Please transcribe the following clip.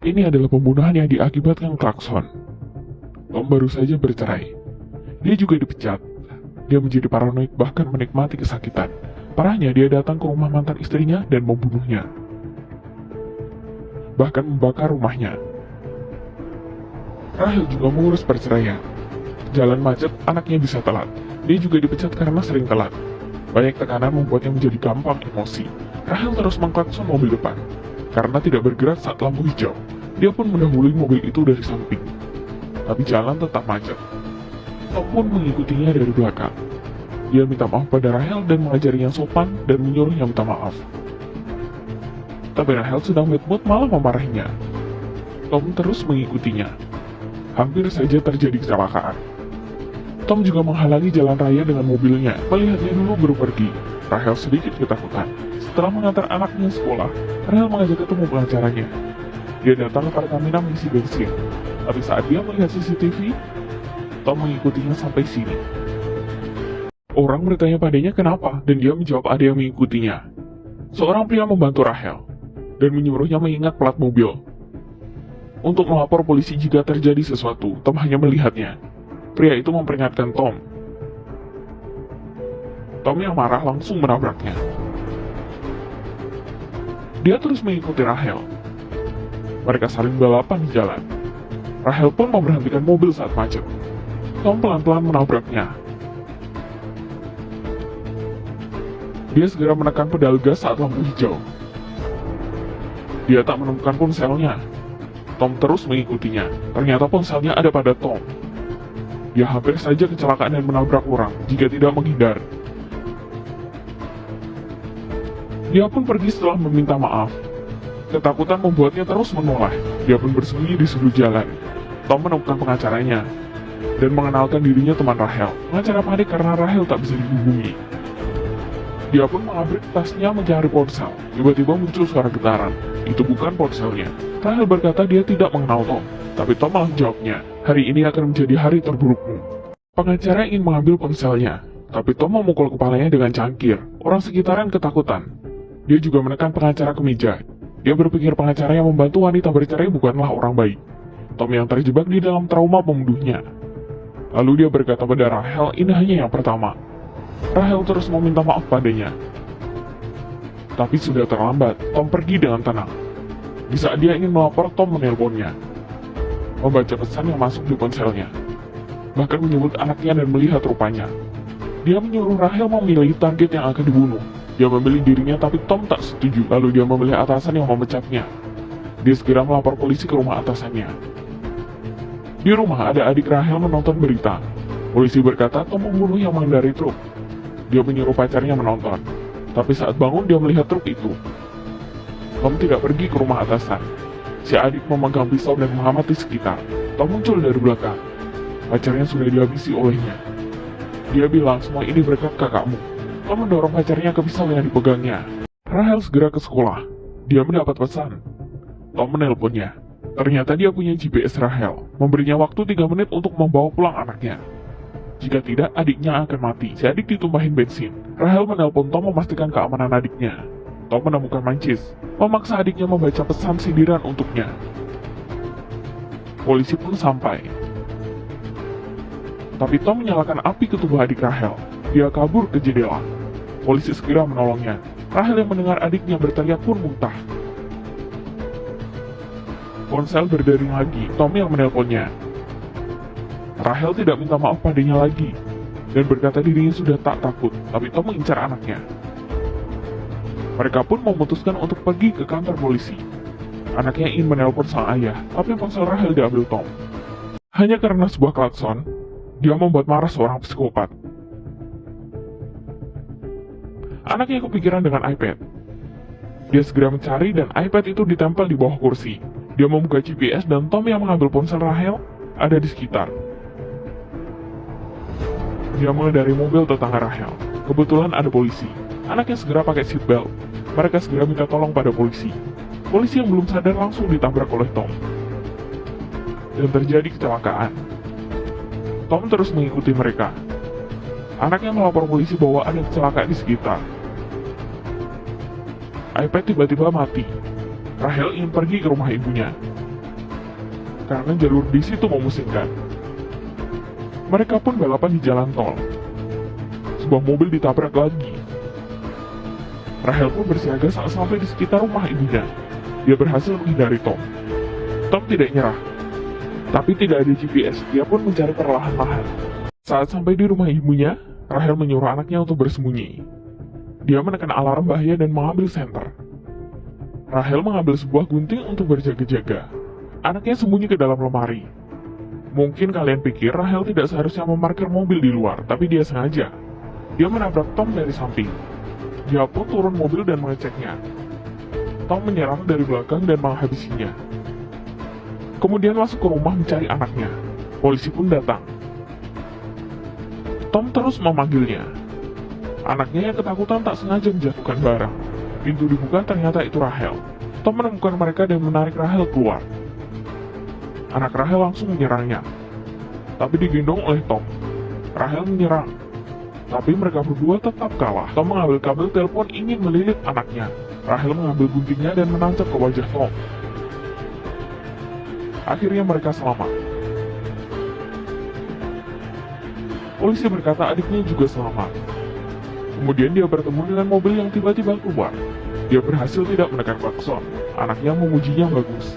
Ini adalah pembunuhan yang diakibatkan klakson. Tom baru saja bercerai. Dia juga dipecat. Dia menjadi paranoid bahkan menikmati kesakitan. Parahnya dia datang ke rumah mantan istrinya dan membunuhnya. Bahkan membakar rumahnya. Rahel juga mengurus perceraian. Jalan macet, anaknya bisa telat. Dia juga dipecat karena sering telat. Banyak tekanan membuatnya menjadi gampang emosi. Rahel terus mengklakson mobil depan. Karena tidak bergerak saat lampu hijau. Dia pun mendahului mobil itu dari samping. Tapi jalan tetap macet. Tom pun mengikutinya dari belakang. Dia minta maaf pada Rahel dan mengajarinya sopan dan menyuruhnya minta maaf. Tapi Rahel sedang bad mood malah memarahinya. Tom terus mengikutinya. Hampir saja terjadi kecelakaan. Tom juga menghalangi jalan raya dengan mobilnya. Melihatnya dulu baru pergi. Rahel sedikit ketakutan. Setelah mengantar anaknya sekolah, Rahel mengajak ketemu pengacaranya. Dia datang ke Pertamina mengisi bensin. Tapi saat dia melihat CCTV, Tom mengikutinya sampai sini. Orang bertanya padanya kenapa, dan dia menjawab ada yang mengikutinya. Seorang pria membantu Rahel, dan menyuruhnya mengingat plat mobil. Untuk melapor polisi jika terjadi sesuatu, Tom hanya melihatnya. Pria itu memperingatkan Tom. Tom yang marah langsung menabraknya. Dia terus mengikuti Rahel. Mereka saling balapan di jalan. Rahel pun memberhentikan mobil saat macet. Tom pelan-pelan menabraknya. Dia segera menekan pedal gas saat lampu hijau. Dia tak menemukan ponselnya. Tom terus mengikutinya. Ternyata ponselnya ada pada Tom. Dia hampir saja kecelakaan dan menabrak orang jika tidak menghindar. Dia pun pergi setelah meminta maaf. Ketakutan membuatnya terus menoleh. Dia pun bersembunyi di sudut jalan. Tom menemukan pengacaranya dan mengenalkan dirinya teman Rahel. Pengacara panik karena Rahel tak bisa dihubungi. Dia pun mengabrik tasnya mencari ponsel. Tiba-tiba muncul suara getaran. Itu bukan ponselnya. Rahel berkata dia tidak mengenal Tom. Tapi Tom malah jawabnya, hari ini akan menjadi hari terburukmu. Pengacara ingin mengambil ponselnya. Tapi Tom memukul kepalanya dengan cangkir. Orang sekitaran ketakutan. Dia juga menekan pengacara ke meja. Dia berpikir pengacara yang membantu wanita bercerai bukanlah orang baik. Tom yang terjebak di dalam trauma pembunuhnya. Lalu dia berkata pada Rahel, ini hanya yang pertama. Rahel terus meminta maaf padanya. Tapi sudah terlambat, Tom pergi dengan tenang. Di saat dia ingin melapor, Tom menelponnya. Membaca pesan yang masuk di ponselnya. Bahkan menyebut anaknya dan melihat rupanya. Dia menyuruh Rahel memilih target yang akan dibunuh. Dia memilih dirinya tapi Tom tak setuju. Lalu dia memilih atasan yang memecatnya. Dia segera melapor polisi ke rumah atasannya. Di rumah ada adik Rahel menonton berita. Polisi berkata Tom membunuh yang mengendarai truk. Dia menyuruh pacarnya menonton. Tapi saat bangun dia melihat truk itu. Tom tidak pergi ke rumah atasan. Si adik memegang pisau dan mengamati sekitar. Tom muncul dari belakang. Pacarnya sudah dihabisi olehnya. Dia bilang semua ini berkat kakakmu. Tom mendorong pacarnya ke pisau yang dipegangnya. Rahel segera ke sekolah. Dia mendapat pesan. Tom menelponnya. Ternyata dia punya GPS Rahel. Memberinya waktu 3 menit untuk membawa pulang anaknya. Jika tidak, adiknya akan mati. Si adik ditumpahin bensin. Rahel menelpon Tom memastikan keamanan adiknya. Tom menemukan mancis. Memaksa adiknya membaca pesan sindiran untuknya. Polisi pun sampai. Tapi Tom menyalakan api ke tubuh adik Rahel. Dia kabur ke jendela. Polisi segera menolongnya. Rahel yang mendengar adiknya berteriak pun muntah. Ponsel berdering lagi. Tom yang menelponnya. Rahel tidak minta maaf padanya lagi dan berkata dirinya sudah tak takut. Tapi Tom mengincar anaknya. Mereka pun memutuskan untuk pergi ke kantor polisi. Anaknya ingin menelpon sang ayah, tapi ponsel Rahel diambil Tom. Hanya karena sebuah klakson, dia membuat marah seorang psikopat. Anaknya kepikiran dengan iPad. Dia segera mencari dan iPad itu ditempel di bawah kursi. Dia membuka GPS dan Tom yang mengambil ponsel Rahel ada di sekitar. Dia mulai dari mobil tetangga Rahel. Kebetulan ada polisi. Anaknya segera pakai seatbelt. Mereka segera minta tolong pada polisi. Polisi yang belum sadar langsung ditabrak oleh Tom. Dan terjadi kecelakaan. Tom terus mengikuti mereka. Anaknya melapor polisi bahwa ada kecelakaan di sekitar. iPad tiba-tiba mati. Rahel ingin pergi ke rumah ibunya, karena jalur di situ memusingkan. Mereka pun balapan di jalan tol. Sebuah mobil ditabrak lagi. Rahel pun bersiaga saat sampai di sekitar rumah ibunya. Dia berhasil menghindari Tom. Tom tidak nyerah. Tapi tidak ada GPS, dia pun mencari perlahan-lahan. Saat sampai di rumah ibunya, Rahel menyuruh anaknya untuk bersembunyi. Dia menekan alarm bahaya dan mengambil senter. Rahel mengambil sebuah gunting untuk berjaga-jaga. Anaknya sembunyi ke dalam lemari. Mungkin kalian pikir Rahel tidak seharusnya memarkir mobil di luar, tapi dia sengaja. Dia menabrak Tom dari samping. Dia pun turun mobil dan mengeceknya. Tom menyerang dari belakang dan menghabisinya. Kemudian masuk ke rumah mencari anaknya. Polisi pun datang. Tom terus memanggilnya. Anaknya yang ketakutan tak sengaja menjatuhkan barang. Pintu dibuka, ternyata itu Rahel. Tom menemukan mereka dan menarik Rahel keluar. Anak Rahel langsung menyerangnya, tapi digendong oleh Tom. Rahel menyerang, tapi mereka berdua tetap kalah. Tom mengambil kabel telepon ingin melilit anaknya. Rahel mengambil guntingnya dan menancap ke wajah Tom. Akhirnya mereka selamat. Polisi berkata adiknya juga selamat. Kemudian dia bertemu dengan mobil yang tiba-tiba keluar. Dia berhasil tidak menekan klakson. Anaknya memujinya bagus.